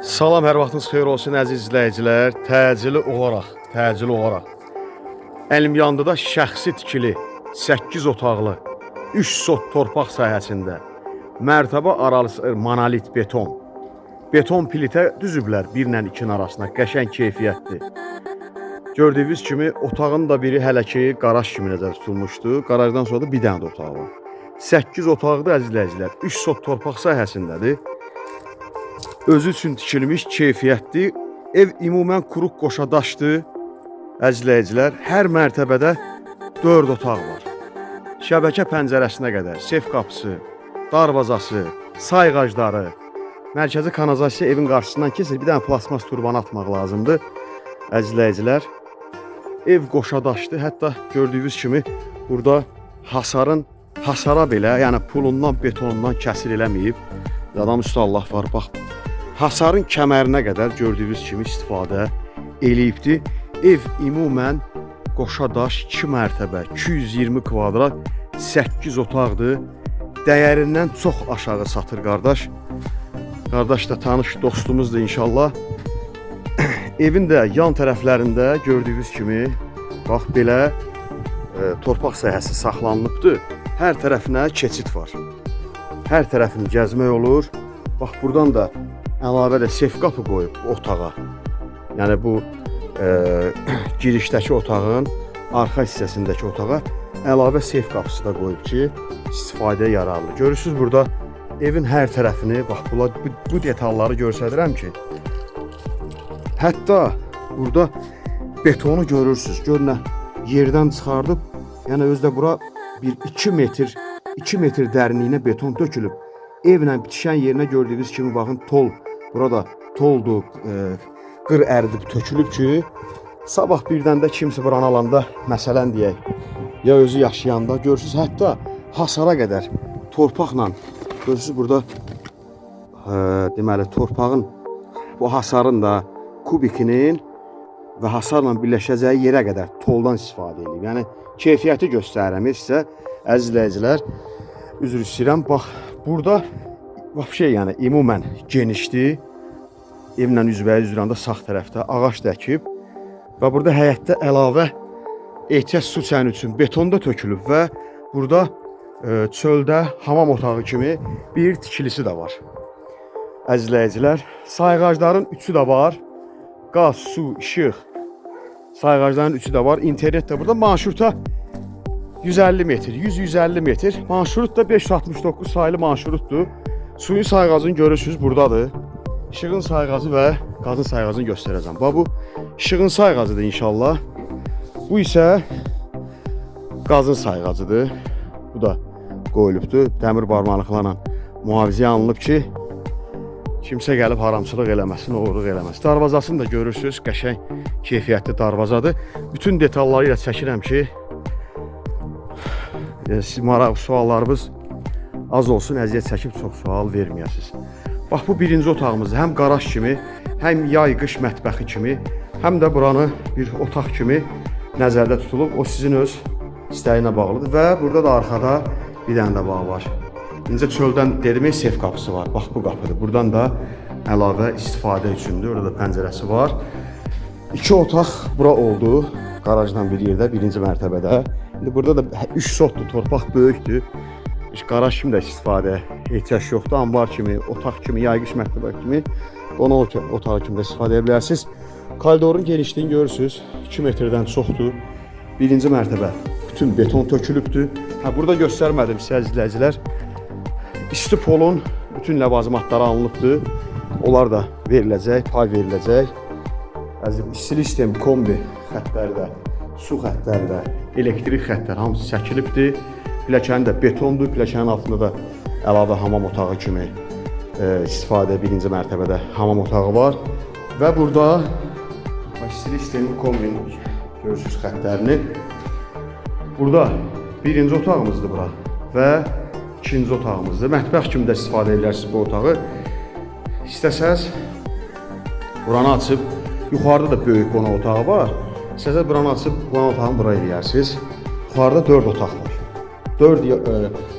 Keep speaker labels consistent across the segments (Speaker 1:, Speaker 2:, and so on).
Speaker 1: Salam, hər vaxtınız xeyir olsun əziz izləyicilər. Təcili olaraq Əlimyandıda şəxsi tikili 8 otaqlı 3 sot torpaq sahəsində mərtəbə aralısı monolit beton plitə düzüblər 1 ilə 2-nin arasında. Qəşəng keyfiyyətli. Gördüyünüz kimi otağın da biri hələ ki qaraj kimi nəzərdə tutulmuşdu. Qarajdan sonra da bir dənə də otağı var. 8 otaqlı əziz izləyicilər 3 sot torpaq sahəsindədir. Özü üçün tikilmiş keyfiyyətli ev ümumən quruq qoşadaşdır. Əzizləyicilər, hər mərtəbədə 4 otaq var. Şəbəkə pəncərəsinə qədər, sef qapısı, darvazası, sayğacları, mərkəzi kanalizasiya evin qarşısından keçir. Bir dənə plasmas turbanı atmaq lazımdır. Əzizləyicilər, ev qoşadaşdır. Hətta gördüyünüz kimi burada hasara belə, yəni pulundan, betonundan kəsir eləməyib. Adam üstə Allah var, bax. Hasarın kəmərinə qədər gördüyünüz kimi istifadə eləyibdir. Ev ümumən qoşadaş 2 mərtəbə, 220 kvadrat, 8 otaqdır. Dəyərindən çox aşağı satır qardaş. Qardaş da tanış dostumuzdur inşallah. Evin də yan tərəflərində gördüyünüz kimi bax belə torpaq sahəsi saxlanılıbdır. Hər tərəfinə keçid var. Hər tərəfini gəzmək olur. Bax buradan da əlavə də sef qapı qoyub otağa. Yəni bu girişdəki otağın arxa hissəsindəki otağa əlavə sef qapısı da qoyub ki, istifadəyə yararlı. Görürsünüz burada evin hər tərəfini, bax bu detalları göstərirəm ki, hətta burada betonu görürsünüz. Görün yerdən çıxardıb, yəni özdə bura bir 2 metr dərinliyinə beton tökülüb. Evlə bitişən yerinə gördüyünüz kimi baxın tol. Burada toldur, qır əridib tökülüb ki, sabah birdən də kimsə buranı alanda məsələn deyək, ya özü yaşayanda görürsünüz, hətta hasara qədər torpaqla, görürsünüz burada deməli torpağın bu hasarın da kubikinin və hasarla birləşəcəyi yerə qədər toldan istifadə edib. Yəni keyfiyyəti göstərirəm sizə əziz izləyicilər. Üzr istəyirəm. Bax burada yəni ümumən genişdir. Evlə üzbəyiz üzrəndə sağ tərəfdə ağac da əkib və burada həyətdə əlavə ehtiyac su çəni üçün beton da tökülüb və burada çöldə hamam otağı kimi bir tikilisi də var. Əzizləyicilər, sayğacların üçü də var. Qaz, su, işıq. Sayğacların üçü də var. İnternet də burada. Marşruta 150 metr, 100-150 metr. Marşrut da 569 sayılı marşrutdur. Suyun sayğacını görürsünüz buradadır. İşığın sayğacı və qazın sayğacını göstərəcəm. Bu işığın sayğacıdır inşallah. Bu isə qazın sayğacıdır. Bu da qoyulubdur. Dəmir barmaqlıqlarla mühafizəyə alınıb ki, kimsə gəlib haramçılıq eləməsin, oğurluq eləməsin. Darvazasını da görürsünüz, qəşəng keyfiyyətli darvazadır. Bütün detalları ilə çəkirəm ki, siz maraq suallarınız az olsun, əziyyət çəkib çox sual verməyəsiniz. Bax bu birinci otağımızdır. Həm qaraj kimi, həm yay-qış mətbəxi kimi, həm də buranı bir otaq kimi nəzərdə tutulub. O sizin öz istəyinə bağlıdır və burada da arxada bir dənə də bağ var. İncə çöldən dedimək sef qapısı var. Bax bu qapıdır. Buradan da əlavə istifadə üçündür. Orada da pəncərəsi var. 2 otaq bura oldu. Qarajdan bir yerdə, birinci mərtəbədə. İndi burada da 3 sotdur. Torpaq böyükdür. Qaraj kimi də istifadə ehtiyac yoxdur. Ambar kimi, otaq kimi, yay-qış mətbəxi kimi, qonaq otağı kimi də istifadə edə bilərsiniz. Koridorun genişliyini görürsünüz. 2 metrdən çoxdur. Birinci mərtəbə bütün beton tökülübdür. Burada göstərmədim sizə izləyicilər. İsti polun bütün ləvazimatları alınıbdır. Onlar da veriləcək, pay veriləcək. İstilik sistemi, kombi xətləri də, su xətləri də, elektrik xətləri hamısı çəkilibdir. Pilləkəni də betondur. Pilləkənin altında da əlavə hamam otağı kimi istifadə birinci mərtəbədə hamam otağı var. Və burada istilik sistemi, kombinin görürsünüz xətlərini. Burada birinci otağımızdır bura və ikinci otağımızdır. Mətbəx kimi də istifadə edilərsiniz bu otağı. İstəsəz buranı açıb, yuxarıda da böyük qonaq otağı var. İstəsəz buranı açıb qonaq otağını bura eləyərsiniz. Yuxarıda 4 otaq var. 4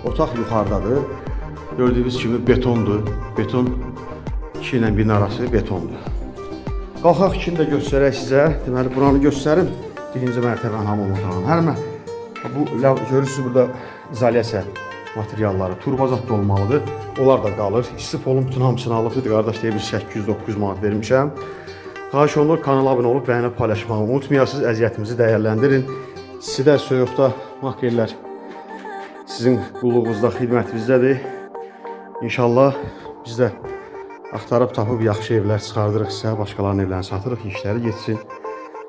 Speaker 1: otaq yuxarıdadır. Gördüyünüz kimi betondur. Beton 2 ilə 1-in arası betondur. Qalxaq 2-ni də göstərək sizə. Deməli, buranı göstərim. Birinci mərtəbənin hamam otağının. Hər bu görürsünüz burada izolyasiya materialları, turbazat da olmalıdır. Onlar da qalır. İstifolun bütün hamısını alıbdır. Qardaş deyə bir 800-900 manat vermişəm. Xahiş olunur, kanala abunə olub, bəyənib paylaşmağı unutmayasınız. Əziyyətimizi dəyərləndirin. Sidə soyuqda makrellər sizin qulluğunuzda, xidmətinizdədir. İnşallah biz də axtarıb tapıb yaxşı evlər çıxardırıq sizə, başqalarının evlərini satırıq, işləri geçsin.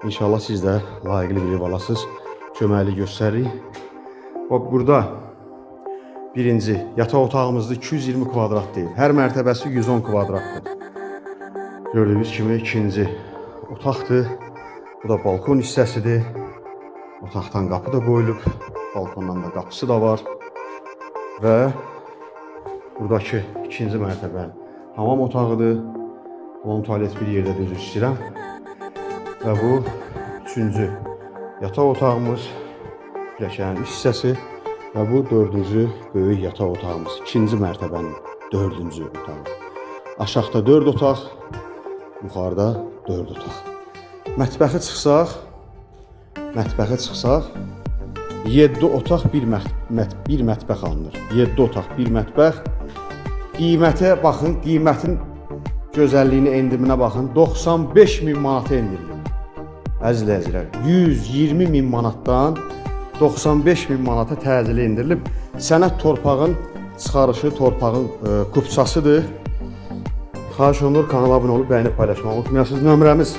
Speaker 1: İnşallah siz də layiqli bir ev alasınız, köməkli göstəririk. Burada birinci yataq otağımızda 220 kvadrat deyil, hər mərtəbəsi 110 kvadratdır. Gördüyünüz kimi ikinci otaqdır. Bu da balkon hissəsidir. Otaqdan qapı da qoyulub, balkondan da qapısı da var. Və buradakı ikinci mərtəbənin hamam otağıdır. Hamam tualet bir yerdə düzü istəyirəm. Və bu üçüncü yataq otağımız, pilləkənin üst hissəsi. Və bu dördüncü böyük yataq otağımız, ikinci mərtəbənin dördüncü otağı. Aşağıda 4 otaq, yuxarıda 4 otaq. Mətbəxə çıxsaq, 7 otaq bir mətbəx alınır. 7 otaq bir mətbəx. Qiymətə baxın, qiymətin gözəlliyini, endiminə baxın. 95.000 manata endirilir. Əzizləyicilər, 120.000 manatdan 95.000 manata təcili indirilib. Sənət torpağın çıxarışı, torpağın kupçasıdır. Xahiş olunur, kanala abunə olub, bəyənib paylaşmağı unutmayasınız. Nömrəmiz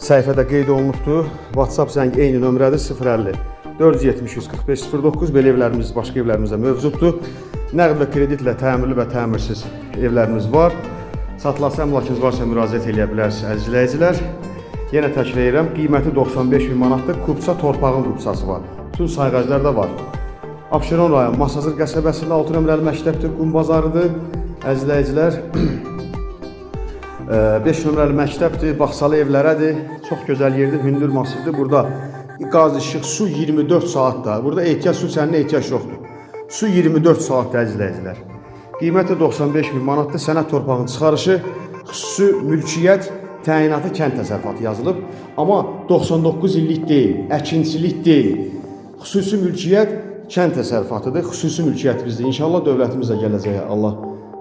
Speaker 1: səhifədə qeyd olunubdur. WhatsApp zəngi eyni nömrədir, 050 473 45 09. Belə evlərimiz başqa evlərimizdə mövcuddur. Nəqd və kreditlə təmirli və təmirsiz evlərimiz var. Satılası əmlakınız varsa müraciət edə bilərsiniz əzizləyicilər. Yenə təkrarlayıram, qiyməti 95.000 manatdır. Kupça torpağın kupçası var. Bütün sayğaclar da var. Abşeron rayon Masazır qəsəbəsində 6 nömrəli məktəbdir, qum bazarıdır. Əzizləyicilər, 5 nömrəli məktəbdir, baxsalı evlərədir. Çox gözəl yerdir, hündür masivdir. Burada qaz, işıq, su 24 saatdır. Burada ehtiyac su səninə ehtiyac yoxdur. Su 24 saatdır əzizləyicilər. Qiyməti 95.000 manatdır. Sənət torpağın çıxarışı, xüsusi mülkiyyət, təyinatı kənd təsərrüfatı yazılıb. Amma 99 illik deyil, əkinçilik deyil. Xüsusi mülkiyyət kənd təsərrüfatıdır. Xüsusi mülkiyyət bizdə. İnşallah dövlətimiz də gələcəyə. Allah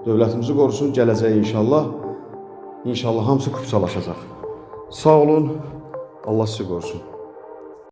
Speaker 1: dövlətimizi qorusun, gələcəyə inşallah. İnşallah hamısı kupçalaşacaq. Sağ olun, Allah sizi qorusun.